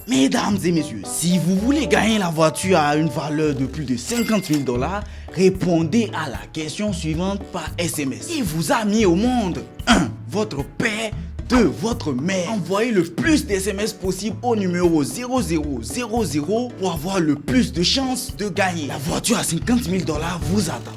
Mesdames et messieurs, si vous voulez gagner la voiture à une valeur de plus de 50 000 $, répondez à la question suivante par SMS. Qui vous a mis au monde? 1. Votre père. 2. Votre mère. Envoyez le plus d'SMS possible au numéro 0000 pour avoir le plus de chances de gagner. La voiture à 50 000 $ vous attend.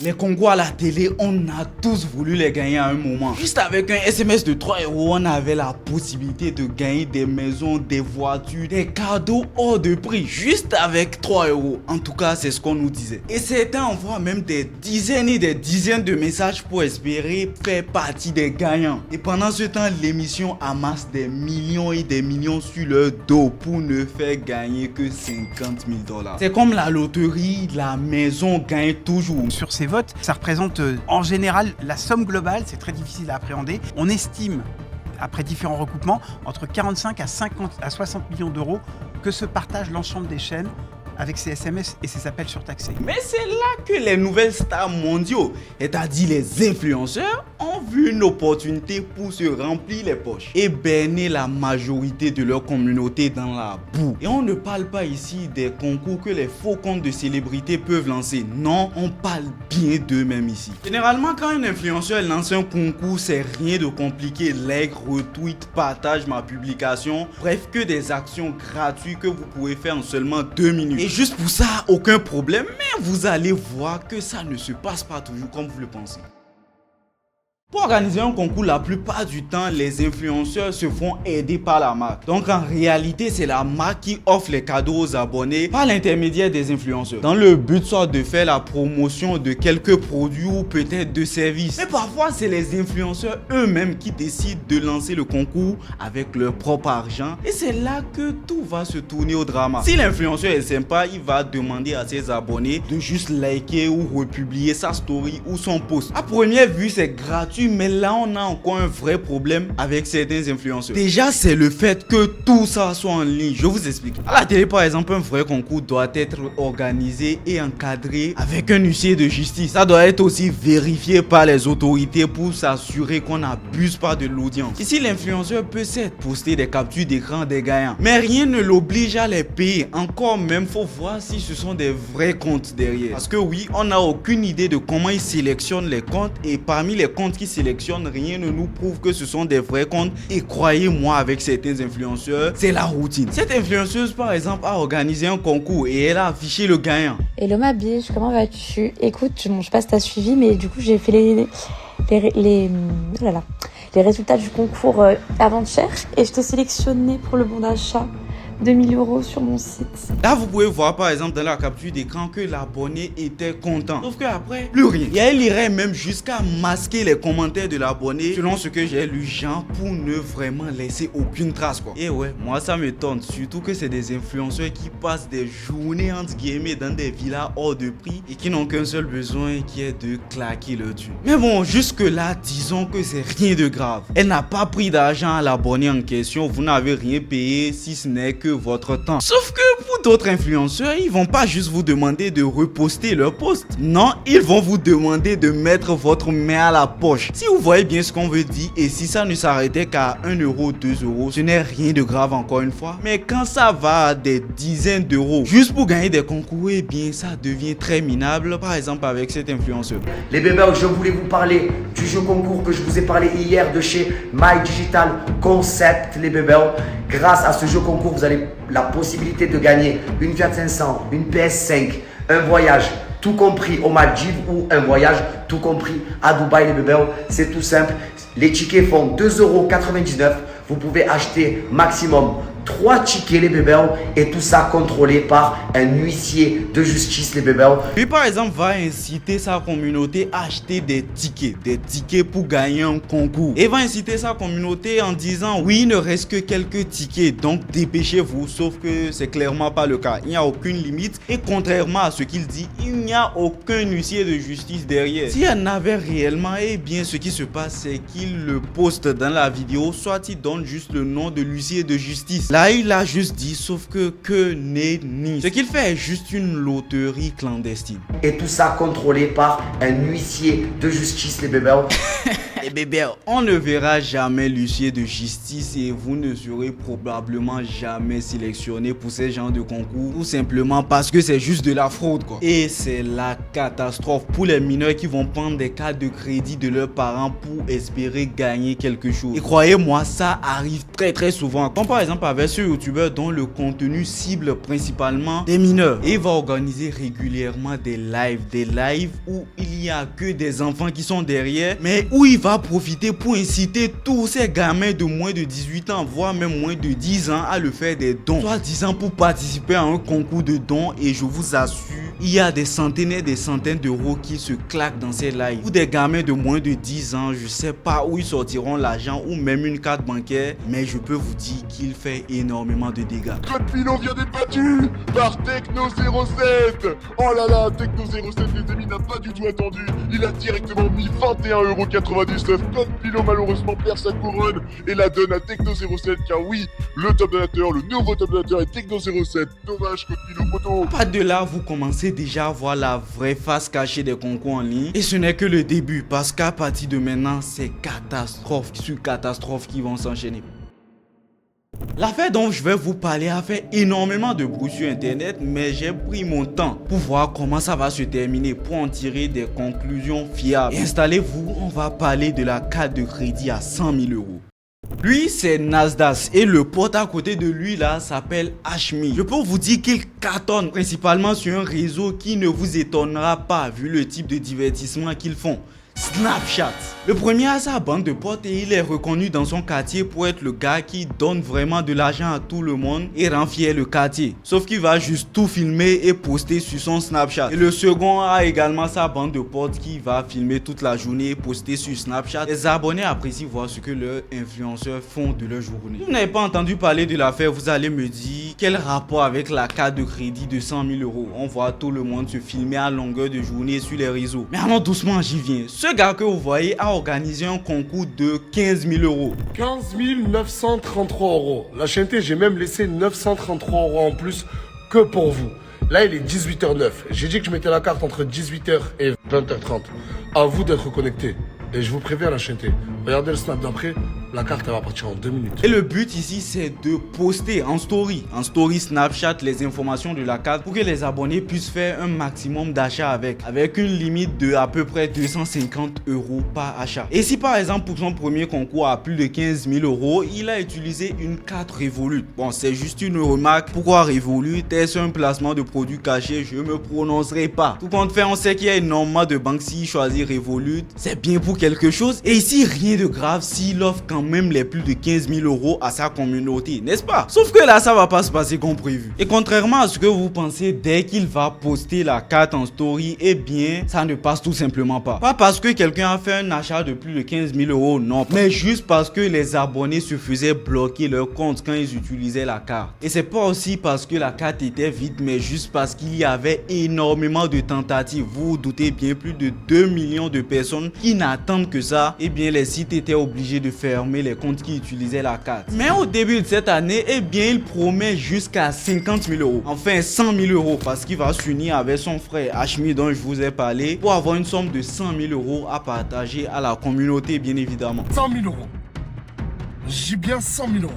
Les concours à la télé, on a tous voulu les gagner à un moment. Juste avec un SMS de 3 €, on avait la possibilité de gagner des maisons, des voitures, des cadeaux hors de prix. Juste avec 3 €. En tout cas, c'est ce qu'on nous disait. Et certains envoient même des dizaines et des dizaines de messages pour espérer faire partie des gagnants. Et pendant ce temps, l'émission amasse des millions et des millions sur leur dos pour ne faire gagner que 50 000 $. C'est comme la loterie, la maison gagne toujours. Sur ces votes, ça représente en général la somme globale, c'est très difficile à appréhender. On estime, après différents recoupements, entre 45 à 50 à 60 millions d'euros que se partagent l'ensemble des chaînes avec ces SMS et ces appels surtaxés. Mais c'est là que les nouvelles stars mondiaux, c'est-à-dire les influenceurs, ont vu une opportunité pour se remplir les poches et berner la majorité de leur communauté dans la boue. Et on ne parle pas ici des concours que les faux comptes de célébrités peuvent lancer. Non, on parle bien d'eux-mêmes ici. Généralement, quand un influenceur lance un concours, c'est rien de compliqué. Like, retweet, partage ma publication. Bref, que des actions gratuites que vous pouvez faire en seulement 2 minutes. Et juste pour ça, aucun problème, mais vous allez voir que ça ne se passe pas toujours comme vous le pensez. Pour organiser un concours, la plupart du temps, les influenceurs se font aider par la marque. Donc en réalité, c'est la marque qui offre les cadeaux aux abonnés par l'intermédiaire des influenceurs. Dans le but soit de faire la promotion de quelques produits ou peut-être de services. Mais parfois, c'est les influenceurs eux-mêmes qui décident de lancer le concours avec leur propre argent. Et c'est là que tout va se tourner au drama. Si l'influenceur est sympa, il va demander à ses abonnés de juste liker ou republier sa story ou son post. À première vue, c'est gratuit. Mais là, on a encore un vrai problème avec certains influenceurs. Déjà, c'est le fait que tout ça soit en ligne. Je vous explique. À la télé, par exemple, un vrai concours doit être organisé et encadré avec un huissier de justice. Ça doit être aussi vérifié par les autorités pour s'assurer qu'on n'abuse pas de l'audience. Ici, l'influenceur peut certes poster des captures d'écran des gagnants, mais rien ne l'oblige à les payer. Encore même, faut voir si ce sont des vrais comptes derrière. Parce que oui, on n'a aucune idée de comment ils sélectionnent les comptes et parmi les comptes qui sélectionnent, rien ne nous prouve que ce sont des vrais comptes. Et croyez-moi, avec certains influenceurs, c'est la routine. Cette influenceuse, par exemple, a organisé un concours et elle a affiché le gagnant. Hello ma biche, comment vas-tu? Écoute, je sais pas si t'as suivi, mais du coup j'ai fait les résultats du concours avant-hier et je t'ai sélectionné pour le bon d'achat 2 000 € sur mon site. Là, vous pouvez voir par exemple dans la capture d'écran que l'abonné était content. Sauf qu'après, plus rien. Et elle irait même jusqu'à masquer les commentaires de l'abonné selon ce que j'ai lu, genre, pour ne vraiment laisser aucune trace, quoi. Et ouais, moi ça me tente. Surtout que c'est des influenceurs qui passent des journées entre guillemets dans des villas hors de prix et qui n'ont qu'un seul besoin qui est de claquer le thune. Mais bon, jusque là, disons que c'est rien de grave. Elle n'a pas pris d'argent à l'abonné en question. Vous n'avez rien payé si ce n'est que votre temps. Sauf que pour d'autres influenceurs, ils vont pas juste vous demander de reposter leur post. Non, ils vont vous demander de mettre votre main à la poche. Si vous voyez bien ce qu'on veut dire, et si ça ne s'arrêtait qu'à 1 €, 2 €, ce n'est rien de grave encore une fois. Mais quand ça va à des dizaines d'euros, juste pour gagner des concours, eh bien ça devient très minable. Par exemple avec cet influenceur. Les bébés, je voulais vous parler du jeu concours que je vous ai parlé hier de chez My Digital Concept, les bébés. Grâce à ce jeu concours, vous avez la possibilité de gagner une Fiat 500, une PS5, un voyage tout compris aux Maldives ou un voyage tout compris à Dubaï, les bébés. C'est tout simple. Les tickets font 2,99 €. Vous pouvez acheter maximum 3 tickets, les bébés, et tout ça contrôlé par un huissier de justice, les bébés. Lui par exemple va inciter sa communauté à acheter des tickets pour gagner un concours. Et va inciter sa communauté en disant oui, il ne reste que quelques tickets, donc dépêchez-vous. Sauf que c'est clairement pas le cas. Il n'y a aucune limite et contrairement à ce qu'il dit, il n'y a aucun huissier de justice derrière. S'il y en avait réellement, eh bien ce qui se passe c'est qu'il le poste dans la vidéo, soit il donne juste le nom de l'huissier de justice. Là, il a juste dit, sauf que nenni. Ce qu'il fait est juste une loterie clandestine. Et tout ça contrôlé par un huissier de justice, les bébés. Eh bébé, on ne verra jamais l'huissier de justice et vous ne serez probablement jamais sélectionné pour ce genre de concours, tout simplement parce que c'est juste de la fraude quoi. Et c'est la catastrophe pour les mineurs qui vont prendre des cartes de crédit de leurs parents pour espérer gagner quelque chose. Et croyez-moi, ça arrive très souvent. Comme par exemple avec ce youtubeur dont le contenu cible principalement des mineurs. Et il va organiser régulièrement des lives où il n'y a que des enfants qui sont derrière, mais où il va profiter pour inciter tous ces gamins de moins de 18 ans, voire même moins de 10 ans à le faire des dons. Soit disant pour participer à un concours de dons, et je vous assure, il y a des centaines et des centaines d'euros qui se claquent dans ces lives. Pour des gamins de moins de 10 ans, je sais pas où ils sortiront l'argent ou même une carte bancaire, mais je peux vous dire qu'il fait énormément de dégâts. Code Philo vient d'être battu par Techno07. Oh là là, Techno07 les amis n'a pas du tout attendu. Il a directement mis 21,99€. Code Philo malheureusement perd sa couronne et la donne à Techno07 car oui, le top donateur, le nouveau top donateur est Techno07. Dommage Code Philo photo. Pas de là, vous commencez déjà à voir la vraie face cachée des concours en ligne. Et ce n'est que le début parce qu'à partir de maintenant, c'est catastrophe sur catastrophe qui vont s'enchaîner. L'affaire dont je vais vous parler a fait énormément de bruit sur internet, mais j'ai pris mon temps pour voir comment ça va se terminer pour en tirer des conclusions fiables. Et installez-vous, on va parler de la carte de crédit à 100 000 €. Lui c'est Nasdaq et le pote à côté de lui là s'appelle Hashmi. Je peux vous dire qu'il cartonne principalement sur un réseau qui ne vous étonnera pas vu le type de divertissement qu'ils font. Snapchat. Le premier a sa bande de potes et il est reconnu dans son quartier pour être le gars qui donne vraiment de l'argent à tout le monde et rend fier le quartier. Sauf qu'il va juste tout filmer et poster sur son Snapchat. Et le second a également sa bande de potes qui va filmer toute la journée et poster sur Snapchat. Les abonnés apprécient voir ce que leurs influenceurs font de leur journée. Si vous n'avez pas entendu parler de l'affaire, vous allez me dire quel rapport avec la carte de crédit de 100 000 €. On voit tout le monde se filmer à longueur de journée sur les réseaux. Mais allons doucement, j'y viens. Ce gars que vous voyez a organisé un concours de 15 000 €. 15 933 €. La chaîneté, j'ai même laissé 933 € en plus que pour vous. Là, il est 18h09. J'ai dit que je mettais la carte entre 18h et 20h30. À vous d'être connectés. Et je vous préviens, la chaîneté. Regardez le snap d'après. La carte, elle va partir en 2 minutes. Et le but ici, c'est de poster en story Snapchat, les informations de la carte pour que les abonnés puissent faire un maximum d'achats avec une limite de à peu près 250 € par achat. Et si par exemple pour son premier concours à plus de 15 000 €, il a utilisé une carte Revolut. Bon, c'est juste une remarque. Pourquoi Revolut? Est-ce un placement de produits cachés? Je me prononcerai pas. Tout compte fait, on sait qu'il y a énormément de banques. S'il choisit Revolut, c'est bien pour quelque chose. Et ici, rien de grave s'il offre quand même les plus de 15 000 € à sa communauté, n'est-ce pas? Sauf que là, ça va pas se passer comme prévu. Et contrairement à ce que vous pensez, dès qu'il va poster la carte en story, eh bien, ça ne passe tout simplement pas. Pas parce que quelqu'un a fait un achat de plus de 15 000 €, non. Mais juste parce que les abonnés se faisaient bloquer leur compte quand ils utilisaient la carte. Et c'est pas aussi parce que la carte était vide, mais juste parce qu'il y avait énormément de tentatives. Vous vous doutez bien, plus de 2 millions de personnes qui n'attendent que ça. Eh bien, les sites étaient obligés de fermer les comptes qui utilisaient la carte. Mais au début de cette année, eh bien, il promet jusqu'à 50 000 €. Enfin, 100 000 € parce qu'il va s'unir avec son frère Hashmi dont je vous ai parlé pour avoir une somme de 100 000 € à partager à la communauté, bien évidemment. 100 000 €. J'ai bien 100 000 €.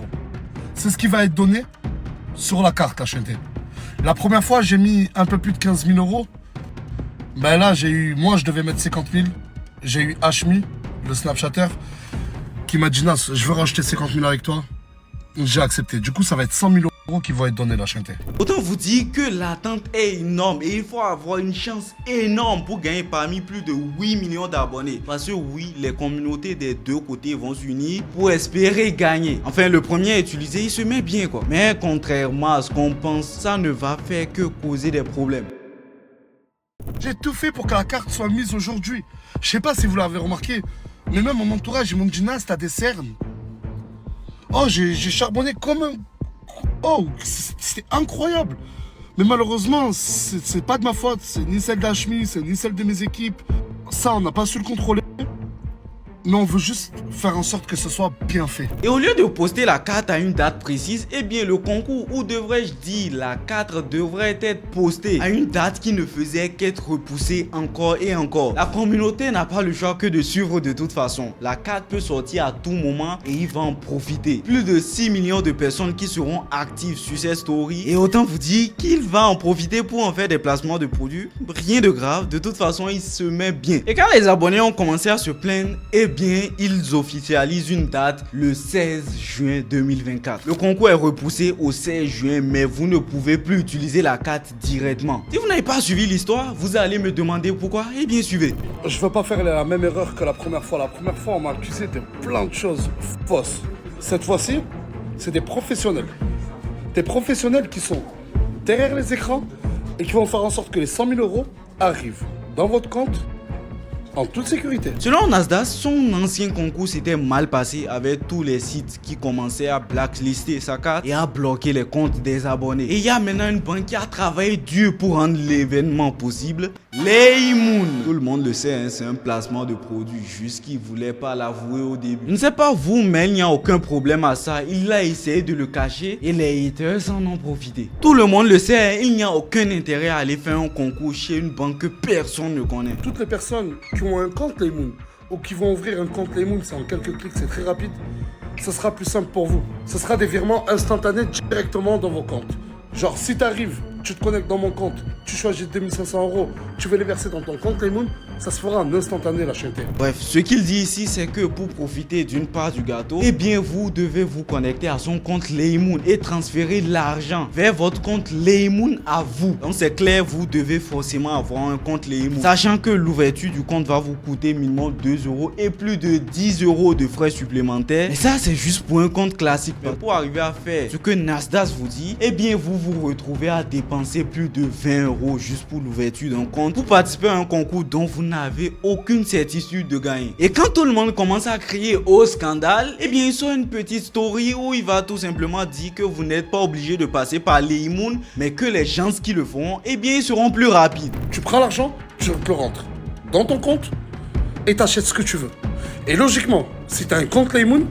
C'est ce qui va être donné sur la carte HNT. La première fois, j'ai mis un peu plus de 15 000 €. Ben là, moi, je devais mettre 50 000. J'ai eu Hashmi, le Snapchatter, qui m'a dit, Nas, je veux rajouter 50 000 avec toi. J'ai accepté. Du coup, ça va être 100 000 € qui vont être donnés la chaîneté. Autant vous dire que l'attente est énorme et il faut avoir une chance énorme pour gagner parmi plus de 8 millions d'abonnés. Parce que oui, les communautés des deux côtés vont s'unir pour espérer gagner. Enfin, le premier à utiliser, il se met bien quoi. Mais contrairement à ce qu'on pense, ça ne va faire que causer des problèmes. J'ai tout fait pour que la carte soit mise aujourd'hui. Je sais pas si vous l'avez remarqué, mais même mon entourage, ils m'ont dit, Nas, t'as des cernes. Oh, j'ai charbonné comme un... Oh, c'était incroyable. Mais malheureusement, c'est pas de ma faute. C'est ni celle d'Hashmi, c'est ni celle de mes équipes. Ça, on n'a pas su le contrôler. mais on veut juste faire en sorte que ce soit bien fait. Et au lieu de poster la carte à une date précise, eh bien le concours, ou devrais-je dire la carte, devrait être postée à une date qui ne faisait qu'être repoussée encore et encore. La communauté n'a pas le choix que de suivre de toute façon. La carte peut sortir à tout moment et il va en profiter. Plus de 6 millions de personnes qui seront actives sur cette story, et autant vous dire qu'il va en profiter pour en faire des placements de produits. Rien de grave, de toute façon il se met bien. Et quand les abonnés ont commencé à se plaindre, eh bien ils officialisent une date, le 16 juin 2024. Le concours est repoussé au 16 juin, mais vous ne pouvez plus utiliser la carte directement. Si vous n'avez pas suivi l'histoire, vous allez me demander pourquoi. Eh bien suivez. Je veux pas faire la même erreur que la première fois. La première fois, on m'a accusé de plein de choses fausses. Cette fois-ci, c'est des professionnels. Des professionnels qui sont derrière les écrans et qui vont faire en sorte que les 100 000 euros arrivent dans votre compte en toute sécurité. Selon Nasdaq, son ancien concours s'était mal passé avec tous les sites qui commençaient à blacklister sa carte et à bloquer les comptes des abonnés. Et il y a maintenant une banque qui a travaillé dur pour rendre l'événement possible. Laymoon. Tout le monde le sait, hein, c'est un placement de produit, juste qu'il ne voulait pas l'avouer au début. Je ne sais pas vous, mais il n'y a aucun problème à ça. Il a essayé de le cacher et les haters en ont profité. Tout le monde le sait, hein, il n'y a aucun intérêt à aller faire un concours chez une banque que personne ne connaît. Toutes les personnes qui ont un compte Laymoon ou qui vont ouvrir un compte Laymoon, c'est en quelques clics, c'est très rapide. Ce sera plus simple pour vous. Ce sera des virements instantanés directement dans vos comptes. Genre, si tu arrives, tu te connectes dans mon compte, tu choisis 2500 euros, tu veux les verser dans ton compte Laymoon, ça se fera en instantané la chaîne. Bref, ce qu'il dit ici, c'est que pour profiter d'une part du gâteau, eh bien vous devez vous connecter à son compte Laymoon et transférer l'argent vers votre compte Laymoon à vous. Donc c'est clair, vous devez forcément avoir un compte Laymoon. Sachant que l'ouverture du compte va vous coûter minimum 2 euros et plus de 10 euros de frais supplémentaires. Mais ça, c'est juste pour un compte classique. Mais pour arriver à faire ce que Nasdaq vous dit, eh bien vous vous retrouvez à dépenser plus de 20 euros juste pour l'ouverture d'un compte pour participer à un concours dont vous n'avez aucune certitude de gagner. Et quand tout le monde commence à crier au scandale, eh bien il sort une petite story où il va tout simplement dire que vous n'êtes pas obligé de passer par Laymoon, mais que les gens qui le font, eh bien ils seront plus rapides. Tu prends l'argent, tu le rentres dans ton compte et t'achètes ce que tu veux. Et logiquement, si tu as un compte Laymoon,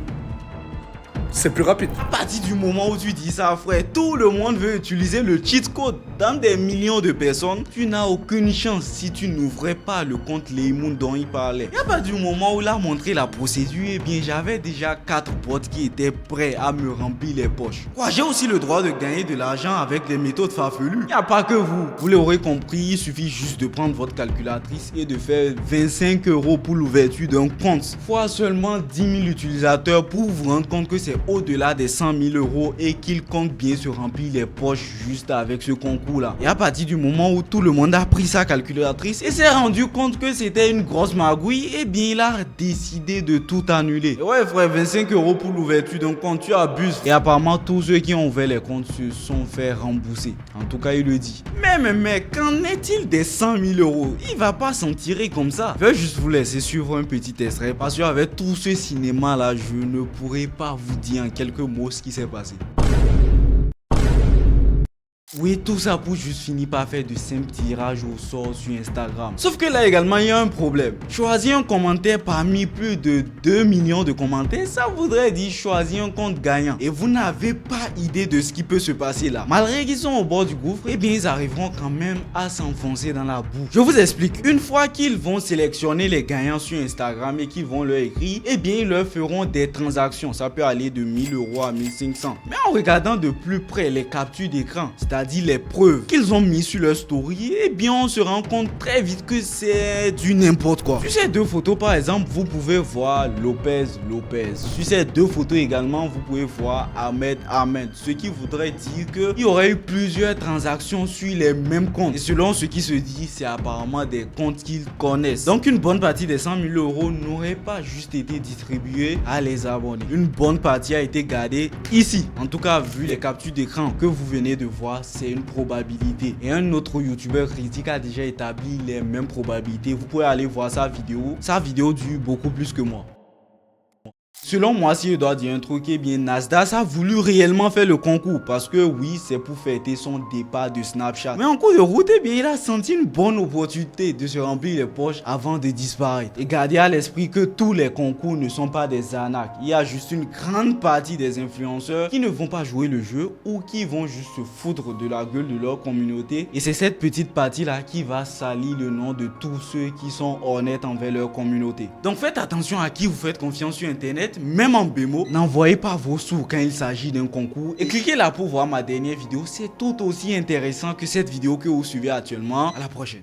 c'est plus rapide. À partir du moment où tu dis ça, frère, tout le monde veut utiliser le cheat code. Dans des millions de personnes, tu n'as aucune chance si tu n'ouvrais pas le compte Laymoon dont il parlait. Et à partir du moment où il a montré la procédure, eh bien j'avais déjà 4 potes qui étaient prêts à me remplir les poches. Quoi, j'ai aussi le droit de gagner de l'argent avec des méthodes farfelues. Il n'y a pas que vous. Vous l'aurez compris, il suffit juste de prendre votre calculatrice et de faire 25 euros pour l'ouverture d'un compte. Fois seulement 10 000 utilisateurs pour vous rendre compte que c'est au-delà des 100 000 euros et qu'il compte bien se remplir les poches juste avec ce concours là. Et à partir du moment où tout le monde a pris sa calculatrice et s'est rendu compte que c'était une grosse magouille, eh bien il a décidé de tout annuler. Et ouais frère, 25 euros pour l'ouverture d'un compte, tu abuses. Et apparemment tous ceux qui ont ouvert les comptes se sont fait rembourser. En tout cas il le dit. Mais qu'en est-il des 100 000 euros? Il va pas s'en tirer comme ça. Je vais juste vous laisser suivre un petit extrait parce qu'avec tout ce cinéma là, je ne pourrais pas vous dire en quelques mots ce qui s'est passé. Oui, tout ça pour juste finir par faire de simples tirages au sort sur Instagram. Sauf que là également, il y a un problème. Choisir un commentaire parmi plus de 2 millions de commentaires, ça voudrait dire choisir un compte gagnant. Et vous n'avez pas idée de ce qui peut se passer là. Malgré qu'ils sont au bord du gouffre, eh bien ils arriveront quand même à s'enfoncer dans la boue. Je vous explique. Une fois qu'ils vont sélectionner les gagnants sur Instagram et qu'ils vont leur écrire, eh bien ils leur feront des transactions. Ça peut aller de 1000 euros à 1500. Mais en regardant de plus près les captures d'écran, c'est-à-dire les preuves qu'ils ont mis sur leur story, eh bien on se rend compte très vite que c'est du n'importe quoi. Sur ces 2 photos par exemple, vous pouvez voir Lopez. Sur ces 2 photos également, vous pouvez voir Ahmed. Ce qui voudrait dire qu'il y aurait eu plusieurs transactions sur les mêmes comptes. Et selon ce qui se dit, c'est apparemment des comptes qu'ils connaissent. Donc une bonne partie des 100 000 euros n'aurait pas juste été distribuée à les abonnés. Une bonne partie a été gardée ici. En tout cas, vu les captures d'écran que vous venez de voir, c'est une probabilité. Et un autre youtubeur critique a déjà établi les mêmes probabilités. Vous pouvez aller voir sa vidéo. Sa vidéo dure beaucoup plus que moi. Selon moi, si je dois dire un truc, eh bien Nasdaq a voulu réellement faire le concours parce que oui, c'est pour fêter son départ de Snapchat. Mais en cours de route, eh bien, il a senti une bonne opportunité de se remplir les poches avant de disparaître. Et gardez à l'esprit que tous les concours ne sont pas des arnaques. Il y a juste une grande partie des influenceurs qui ne vont pas jouer le jeu ou qui vont juste se foutre de la gueule de leur communauté. Et c'est cette petite partie-là qui va salir le nom de tous ceux qui sont honnêtes envers leur communauté. Donc faites attention à qui vous faites confiance sur Internet. Même en bémo, n'envoyez pas vos sous quand il s'agit d'un concours et cliquez là pour voir ma dernière vidéo, c'est tout aussi intéressant que cette vidéo que vous suivez actuellement. À la prochaine.